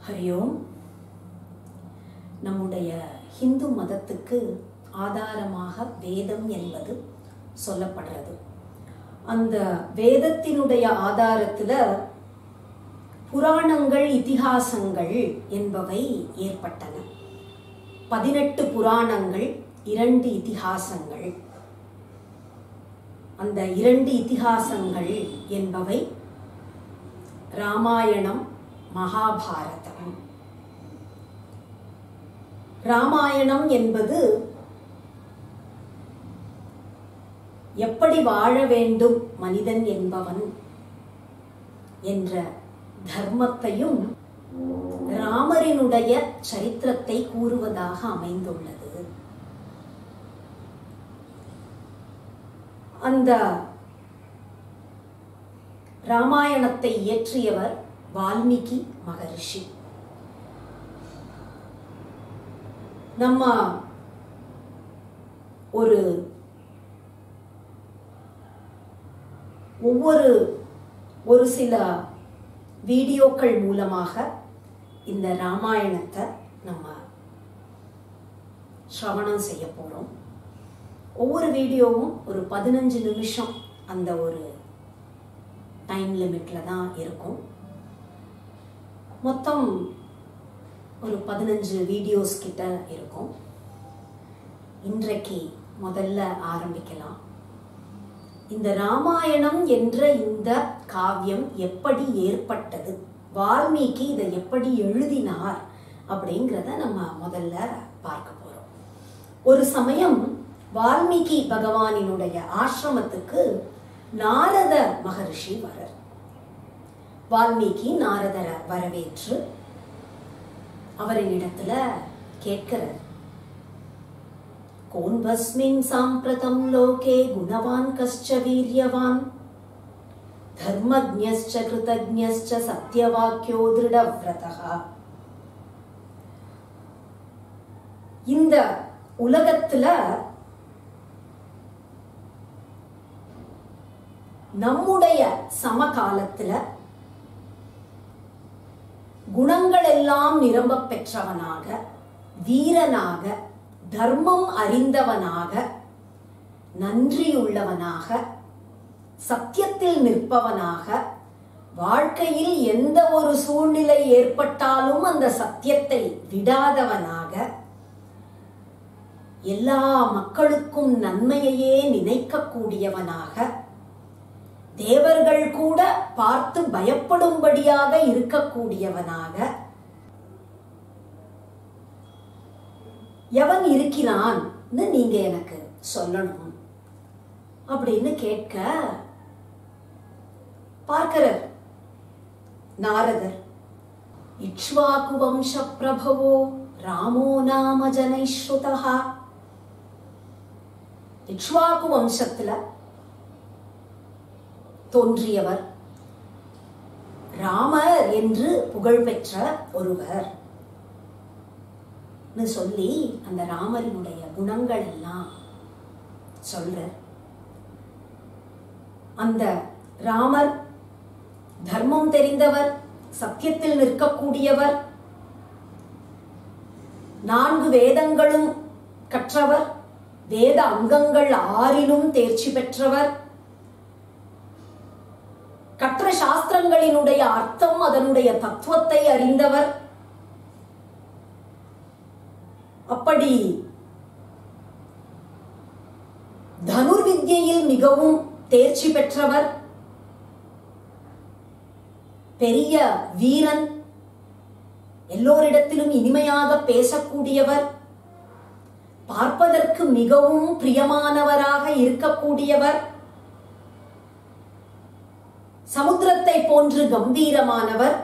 हरि ओम நம்முடைய हिंदू மதத்துக்கு ஆதாரமாக வேதம் என்பது சொல்லப்படுறது. அந்த வேதத்தினுடைய ஆதாரத்துல புராணங்கள் இதிகாசங்கள் என்பவை ஏற்பட்டன. 18 புராணங்கள் 2 இதிகாசங்கள். அந்த 2 இதிகாசங்கள் என்பவை ராமாயணம் மகாபாரதம். ராமாயணம் என்பது எப்படி வாழ வேண்டும் மனிதன் என்பவன் என்ற தர்மத்தையும் ராமரினுடைய சரித்திரத்தை கூறுவதாக அமைந்துள்ளது. அந்த ராமாயணத்தை இயற்றியவர் வால்மீகி மகரிஷி. நம்ம ஒரு சில வீடியோக்கள் மூலமாக இந்த ராமாயணத்தை நம்ம ஸ்ரவணம் செய்ய போறோம். ஒவ்வொரு வீடியோவும் ஒரு 15 நிமிஷம் அந்த ஒரு டைம் லிமிட்ல தான் இருக்கும். மொத்தம் ஒரு 15 வீடியோஸ் கிட்ட இருக்கும். இன்றைக்கு முதல்ல ஆரம்பிக்கலாம். இந்த ராமாயணம் என்ற இந்த காவியம் எப்படி ஏற்பட்டது, வால்மீகி இதை எப்படி எழுதினார் அப்படிங்கிறத நம்ம முதல்ல பார்க்க போறோம். ஒரு சமயம் வால்மீகி பகவானினுடைய ஆசிரமத்துக்கு நாரத மகரிஷி வரார். வால்மீகி நாரதரை வரவேற்று அவரிடத்துல கேட்கிறார், கோன் பஸ்மின் சாம்பிரதம் லோகே குணவான் கஷ்ச வீரியவான் தர்மஜ்ஞஸ்ச கிருதஜ்ஞஸ்ச சத்யவாக்யோ திருடவ்ரதः. இந்த உலகத்துல நம்முடைய சமகாலத்துல குணங்கள் எல்லாம் நிரம்ப பெற்றவனாக, வீரனாக, தர்மம் அறிந்தவனாக, நன்றியுள்ளவனாக, சத்தியத்தில் நிற்பவனாக, வாழ்க்கையில் எந்த ஒரு சூழ்நிலை ஏற்பட்டாலும் அந்த சத்தியத்தை விடாதவனாக, எல்லா மக்களுக்கும் நன்மையையே நினைக்கக்கூடியவனாக, தேவர்கள் கூட பார்த்து பயப்படும்படியாக இருக்கக்கூடியவனாக எவன் இருக்கிறான் நீங்க எனக்கு சொல்லணும் அப்படின்னு கேட்க பார்க்கிறார் நாரதர். இக்ஷ்வாகு வம்ச பிரபவோ ராமோ நாம ஜனைஸ்ருதः. இக்ஷ்வாகு வம்சத்துல தோன்றியவர், ராமர் என்று புகழ்பெற்ற ஒருவர் சொல்லி அந்த ராமரினுடைய குணங்கள் எல்லாம் சொல்ற. அந்த ராமர் தர்மம் தெரிந்தவர், சத்தியத்தில் நிற்கக்கூடியவர், 4 வேதங்களும் கற்றவர், வேத அங்கங்கள் 6லும் தேர்ச்சி பெற்றவர், கற்ற சாஸ்திரங்களினுடைய அர்த்தம் அதனுடைய தத்துவத்தை அறிந்தவர், அப்படி தனுர்வித்யில் மிகவும் தேர்ச்சி பெற்றவர், பெரிய வீரன், எல்லோரிடத்திலும் இனிமையாக பேசக்கூடியவர், பார்ப்பதற்கு மிகவும் பிரியமானவராக இருக்கக்கூடியவர், சமுத்திரத்தை போன்று கம்பீரமானவர்,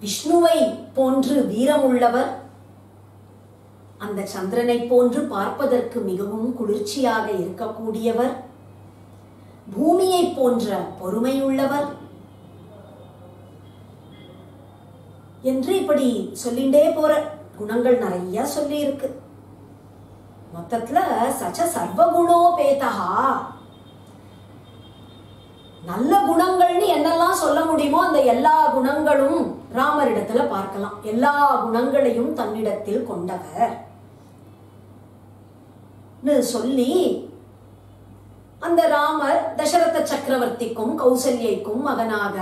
விஷ்ணுவை போன்று வீரமுள்ளவர், அந்த சந்திரனை போன்று பார்ப்பதற்கு மிகவும் குளிர்ச்சியாக இருக்கக்கூடியவர், பூமியை போன்ற பொறுமையுள்ளவர் என்று இப்படி சொல்லிண்டே போற குணங்கள் நிறைய சொல்லி இருக்கு. மொத்தத்துல சச்ச சர்வகுணோபேதா, நல்ல குணங்கள்னு என்னெல்லாம் சொல்ல முடியுமோ அந்த எல்லா குணங்களும் ராமரிடத்துல பார்க்கலாம். எல்லா குணங்களையும் தன்னிடத்தில் கொண்டவர் சொல்லி அந்த ராமர் தசரத சக்கரவர்த்திக்கும் கௌசல்யைக்கும் மகனாக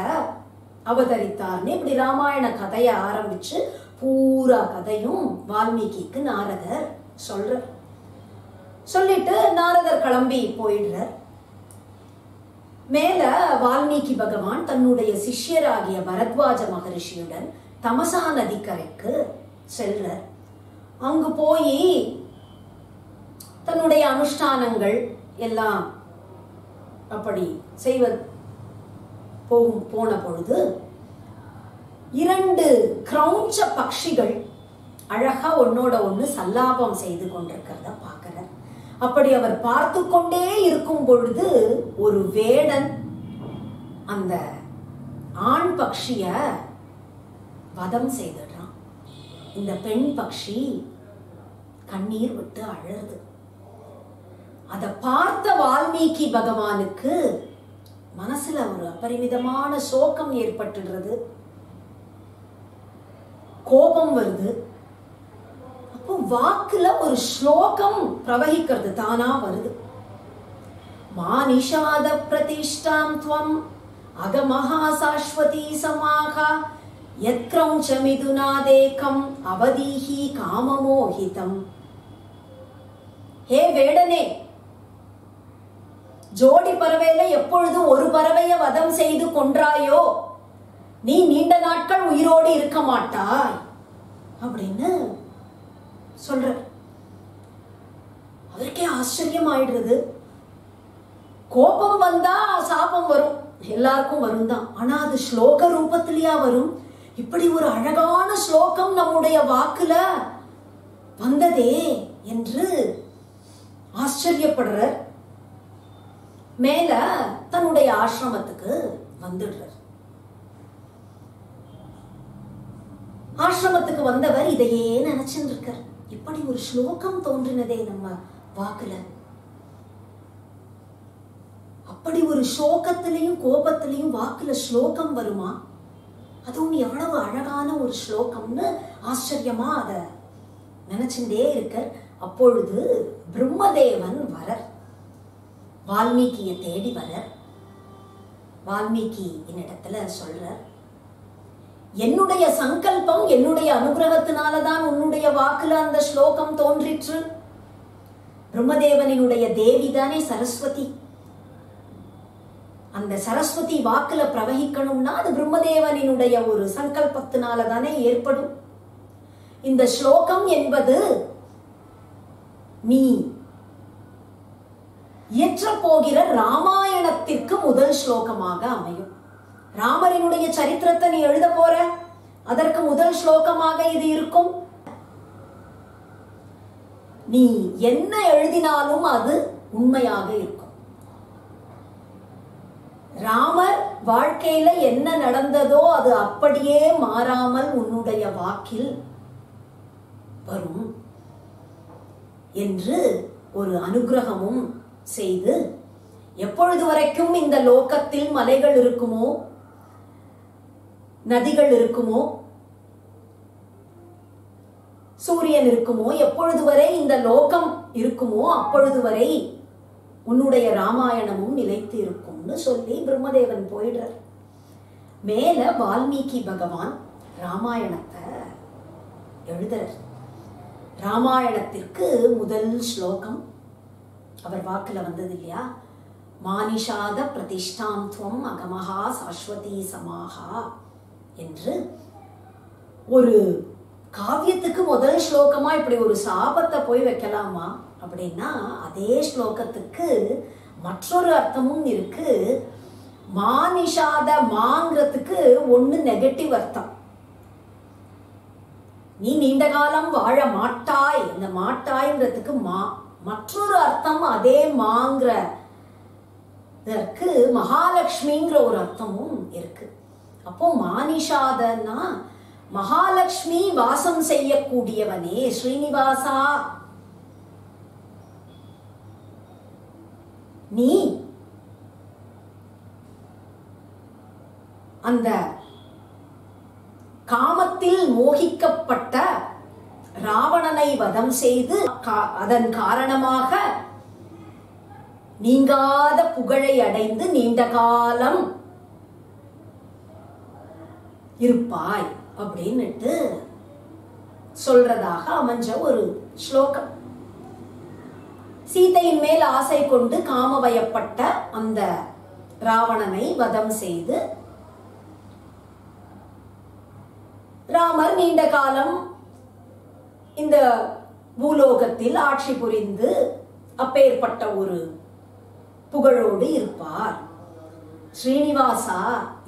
அவதரித்தார்னு இப்படி ராமாயண கதையை ஆரம்பிச்சு பூரா கதையும் வால்மீகிக்கு நாரதர் சொல்றார். சொல்லிட்டு நாரதர் கிளம்பி போயிடுறார். மேல வால்மீகி பகவான் தன்னுடைய சிஷ்யராகிய பரத்வாஜ மகரிஷியுடன் தமசா நதிக்கரைக்கு செல்றார். அங்கு போய் தன்னுடைய அனுஷ்டானங்கள் எல்லாம் அப்படி செய்வது போன பொழுது 2 கிரௌஞ்ச பட்சிகள் அழகா ஒன்னோட ஒண்ணு சல்லாபம் செய்து கொண்டிருக்கிறத பார்க்கிறார். அப்படி அவர் பார்த்து கொண்டே இருக்கும் பொழுது ஒரு வேடன் அந்த ஆண் பட்சிய வதம் செய்துடுறான். இந்த பெண் பட்சி கண்ணீர் விட்டு அழுது. அதை பார்த்த வால்மீகி பகவானுக்கு மனசுல ஒரு அபரிமிதமான சோகம் ஏற்பட்டுடுறது, கோபம் வருது. அப்போ வாக்குல ஒரு ஸ்லோகம் பிரவகிக்கிறது, தானா வருது. மானிஷாத பிரதிஷ்டாம் த்வம் அகமஹா சாஸ்வதி சமாகா யத்க்ரௌஞ்ச மிதுனாதேகம் அவதீஹி காமமோஹிதம். ஹே வேடனே, ஜோடி பறவையில எப்பொழுதும் ஒரு பறவைய வதம் செய்து கொன்றாயோ நீ நீண்ட நாட்கள் உயிரோடு இருக்க மாட்டாய் அப்படின்னு சொல்ற. அவருக்கே ஆச்சரியம் ஆயிடுறது. கோபம் வந்தா சாபம் வரும், எல்லாருக்கும் வரும் தான். ஆனா அது ஸ்லோக ரூபத்திலேயா வரும்? இப்படி ஒரு அழகான ஸ்லோகம் நம்முடைய வாக்குல வந்ததே என்று ஆச்சரியப்படுறார். மேல தன்னுடைய ஆசிரமத்துக்கு வந்துடுறார். ஆசிரமத்துக்கு வந்தவர் இதையே நினைச்சுட்டு இருக்கார். இப்படி ஒரு ஸ்லோகம் தோன்றினதே நம்ம வாக்குல. அப்படி ஒரு சோகத்திலையும் கோபத்திலையும் வாக்குல ஸ்லோகம் வருமா? அதுவும் எவ்வளவு அழகான ஒரு ஸ்லோகம்னு ஆச்சரியமா அத நினைச்சுட்டே இருக்கார். அப்பொழுது பிரம்மதேவன் வரர், வால்மீகியை தேடி வரர். வால்மீகி என்னிடத்துல சொல்றார், என்னுடைய சங்கல்பம் என்னுடைய அனுகிரகத்தினாலதான் உன்னுடைய வாக்குல அந்த ஸ்லோகம் தோன்றிற்று. பிரம்மதேவனினுடைய தேவி தானே சரஸ்வதி. அந்த சரஸ்வதி வாக்குல பிரவகிக்கணும்னா அது பிரம்மதேவனினுடைய ஒரு சங்கல்பத்தினாலதானே ஏற்படும். இந்த ஸ்லோகம் என்பது நீ இயற்ற போகிற ராமாயணத்திற்கு முதல் ஸ்லோகமாக அமையும். ராமரினுடைய சரித்திரத்தை நீ எழுத போற, அதற்கு முதல் ஸ்லோகமாக இது இருக்கும். நீ என்ன எழுதினாலும் அது உண்மையாக இருக்கும். ராமர் வாழ்க்கையில என்ன நடந்ததோ அது அப்படியே மாறாமல் உன்னுடைய வாக்கில் வரும் என்று ஒரு அனுகிரகமும் செய்து, எப்பொழுது வரைக்கும் இந்த லோகத்தில் மலைகள் இருக்குமோ, நதிகள் இருக்குமோ, சூரியன் இருக்குமோ, எப்பொழுது வரை இந்த லோகம் இருக்குமோ அப்பொழுது வரை உன்னுடைய ராமாயணமும் நிலைத்து இருக்கும்னு சொல்லி பிரம்மதேவன் போயிடுறார். மேல வால்மீகி பகவான் ராமாயணத்தை எழுதுறார். ராமாயணத்திற்கு முதல் ஸ்லோகம் அவர் வாக்குல வந்தது இல்லையா? மானிஷாத பிரதிஷ்டாம் துவம் அகமஹா சாஸ்வதி சமாகா என்று. ஒரு காவியத்துக்கு முதல் ஸ்லோகமா இப்படி ஒரு சாபத்தை போய் வைக்கலாமா அப்படின்னா, அதே ஸ்லோகத்துக்கு மற்றொரு அர்த்தமும் இருக்கு. மானிஷாத மாங்கிறதுக்கு ஒண்ணு நெகட்டிவ் அர்த்தம். நீ நீண்ட காலம் வாழ மாட்டாய், இந்த மாட்டாய்ன்றதுக்கு மற்றொரு அர்த்தம் அதே மாங்கிற இதற்கு மகாலட்சுமிங்கிற ஒரு அர்த்தமும் இருக்கு. அப்போ மானிஷாதன்னா மகாலட்சுமி வாசம் செய்யக்கூடியவனே ஸ்ரீனிவாசா, நீ அந்த காமத்தில் மோகிக்கப்பட்ட ராவணனை வதம் செய்து அதன் காரணமாக நீங்காத புகழை அடைந்து நீண்ட காலம் இருப்பாய் அப்படின்னுட்டு சொல்றதாக அமைஞ்ச ஒரு ஸ்லோகம். சீதையின் மேல் ஆசை கொண்டு காமவயப்பட்ட அந்த ராவணனை வதம் செய்து ராமர் நீண்ட காலம் இந்த பூலோகத்தில் ஆட்சி புரிந்து அப்பேற்பட்ட ஒரு புகழோடு இருப்பார். ஸ்ரீனிவாசா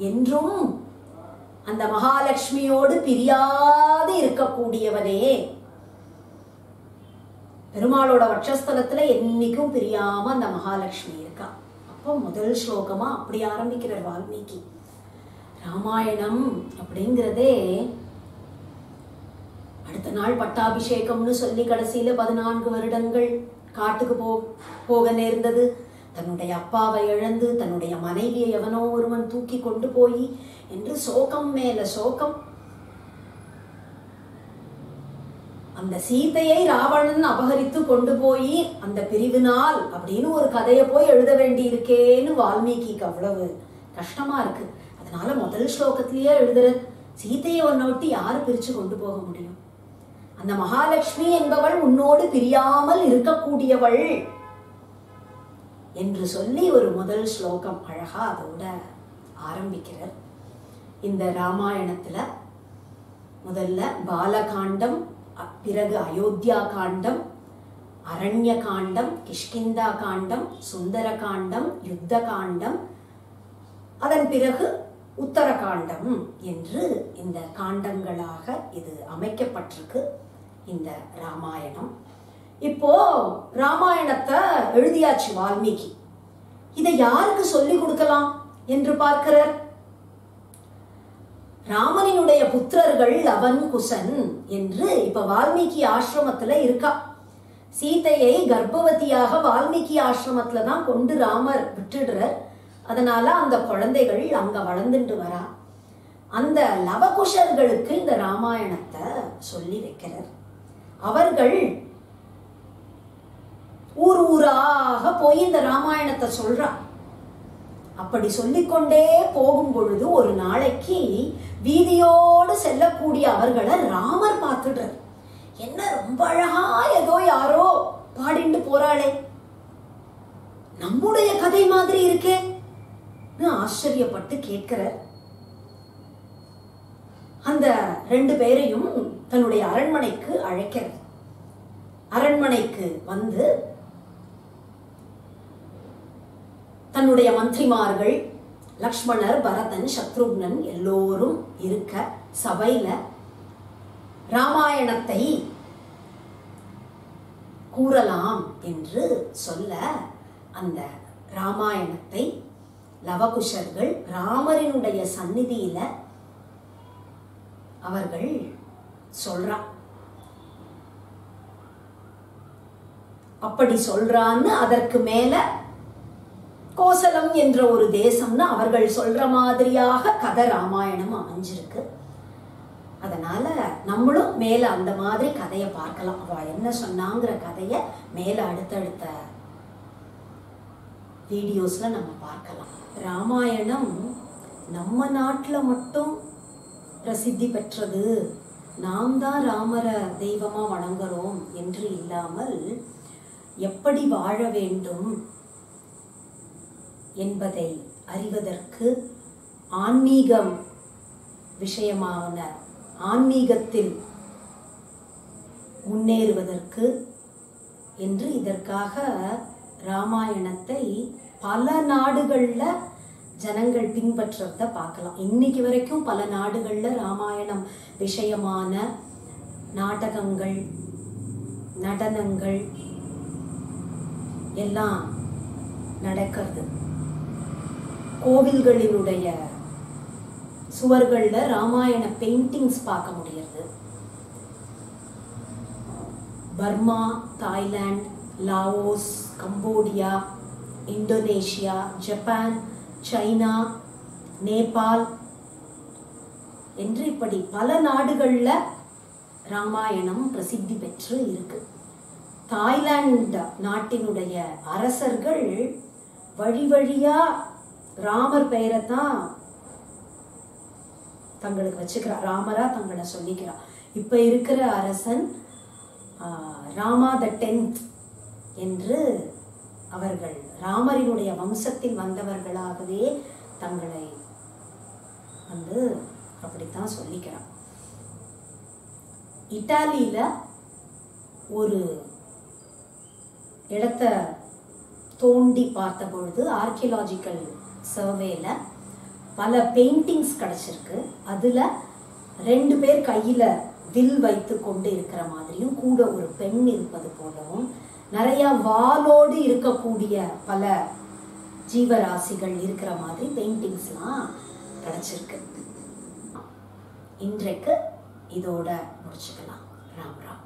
என்றும் அந்த மகாலட்சுமியோடு பிரியாது இருக்கக்கூடியவனே, பெருமாளோட வட்சஸ்தலத்துல என்னைக்கும் பிரியாம அந்த மகாலட்சுமி இருக்கா. அப்போ முதல் ஸ்லோகமா அப்படி ஆரம்பிக்கிறார் வால்மீகி. ராமாயணம் அப்படிங்கிறதே அடுத்த நாள் பட்டாபிஷேகம்னு சொல்லி கடைசியில 14 வருடங்கள் காட்டுக்கு போக நேர்ந்தது. தன்னுடைய அப்பாவை இழந்து தன்னுடைய மனைவியை எவனோ ஒருவன் தூக்கி கொண்டு போய் என்று சோகம் மேல சோகம். அந்த சீதையை ராவணன் அபகரித்து கொண்டு போய் அந்த பிரிவு நாள் அப்படின்னு ஒரு கதையை போய் எழுத வேண்டி இருக்கேன்னு வால்மீகிக்கு அவ்வளவு கஷ்டமா இருக்கு. அதனால முதல் ஸ்லோகத்திலேயே எழுதுற, சீதையை உன்னை விட்டு யாரு பிரிச்சு கொண்டு போக முடியும்? அந்த மகாலட்சுமி என்பவள் உன்னோடு பிரியாமல் இருக்கக்கூடியவள் என்று சொல்லி ஒரு முதல் ஸ்லோகம் அழகா அதோட ஆரம்பிக்கிறார். இந்த ராமாயணத்துல முதல்ல பாலகாண்டம், பிறகு அயோத்தியா காண்டம், அரண்ய காண்டம், கிஷ்கிந்தா காண்டம், சுந்தர காண்டம், யுத்த காண்டம், அதன் பிறகு உத்தரகாண்டம் என்று இந்த காண்டங்களாக இது அமைக்கப்பட்டிருக்கு இந்த ராமாயணம். இப்போ ராமாயணத்தை எழுதியாச்சு வால்மீகி. இதை யாருக்கு சொல்லி கொடுக்கலாம் என்று பார்க்கிறார். ராமனினுடைய புத்திரர்கள் லவன், குசன் என்று இப்ப வால்மீகி ஆசிரமத்துல இருக்கா. சீதையை கர்ப்பவதியாக வால்மீகி ஆசிரமத்துல தான் கொண்டு ராமர் விட்டுடுறார். அதனால அந்த குழந்தைகள் அங்க வளர்ந்துட்டு வரா. அந்த லவகுஷர்களுக்கு இந்த ராமாயணத்தை சொல்லி வைக்கிறார். அவர்கள் ஊர் ஊராக போய் இந்த ராமாயணத்தை சொல்றா. அப்படி சொல்லிக்கொண்டே போகும் பொழுது ஒரு நாளைக்கு வீதியோடு செல்லக்கூடிய அவர்களை ராமர் பார்த்துடுறார். என்ன ரொம்ப அழகா ஏதோ யாரோ பாடிண்டு போறாளே, நம்முடைய கதை மாதிரி இருக்கே ஆச்சரியப்பட்டு கேட்கிறார். அந்த 2 பேரையும் தன்னுடைய அரண்மனைக்கு அழைக்கிறார். அரண்மனைக்கு வந்து தன்னுடைய மந்திரிமார்கள் லக்ஷ்மணர், பரதன், சத்ருக்னன் எல்லோரும் இருக்க சபையில ராமாயணத்தை கூறலாம் என்று சொல்ல அந்த ராமாயணத்தை லவகுஷர்கள் ராமரினுடைய சந்நிதியில அவர்கள் சொல்றா. அப்படி சொல்றான்னு அதற்கு மேல கோசலம் என்ற ஒரு தேசம்னு அவர்கள் சொல்ற மாதிரியாக கதை ராமாயணம் அமைஞ்சிருக்கு. அதனால நம்மளும் மேல அந்த மாதிரி கதையை பார்க்கலாம். அவ என்ன சொன்னாங்கிற கதைய மேல அடுத்தடுத்த வீடியோஸ்ல நம்ம பார்க்கலாம். ராமாயணம் நம்ம நாட்டுல மட்டும் பிரசித்தி பெற்றது, நாம் தான் ராமரை தெய்வமா வணங்குறோம் என்று இல்லாமல் எப்படி வாழ வேண்டும் என்பதை அறிவதற்கு ஆன்மீகம் விஷயமான ஆன்மீகத்தில் முன்னேறுவதற்கு என்று இதற்காக ராமாயணத்தை பல நாடுகள்ல ஜனங்கள் பின்பற்றத பார்க்கலாம். இன்னைக்கு வரைக்கும் பல நாடுகள்ல ராமாயணம் விஷயமான நாடகங்கள், நடனங்கள் எல்லாம் நடக்கிறது. கோவில்களினுடைய சுவர்கள்ல ராமாயண பெயிண்டிங்ஸ் பார்க்க முடியாது. Burma, Thailand, Laos, Cambodia, Indonesia, Japan, China, Nepal என்று இப்படி பல நாடுகள்ல ராமாயணம் பிரசித்தி பெற்று இருக்கு. தாய்லாந்து நாட்டினுடைய அரசர்கள் வழி வழியா ராமர் பெயரை தான் தங்களுக்கு வச்சுக்கிறார், ராமரா தங்களை சொல்லிக்கிறார். இப்ப இருக்கிற அரசன் ராமா த 10th என்று அவர்கள் ராமரினுடைய வம்சத்தில் வந்தவர்களாகவே தங்களை அப்படித்தான் சொல்லிக்கிறார். இத்தாலியில ஒரு இடத்த தோண்டி பார்த்த பொழுது ஆர்கியலாஜிக்கல் சர்வேல பல பெயிண்டிங்ஸ் கிடைச்சிருக்கு. அதுல 2 பேர் கையில வில் வைத்து கொண்டு இருக்கிற மாதிரியும் கூட ஒரு பெண் இருப்பது போலவும் நிறைய வாளோடு இருக்கக்கூடிய பல ஜீவராசிகள் இருக்கிற மாதிரி பெயிண்டிங்ஸ்லாம் கிடைச்சிருக்கு. இன்றைக்கு இதோட முடிச்சுக்கலாம். ராம் ராம்.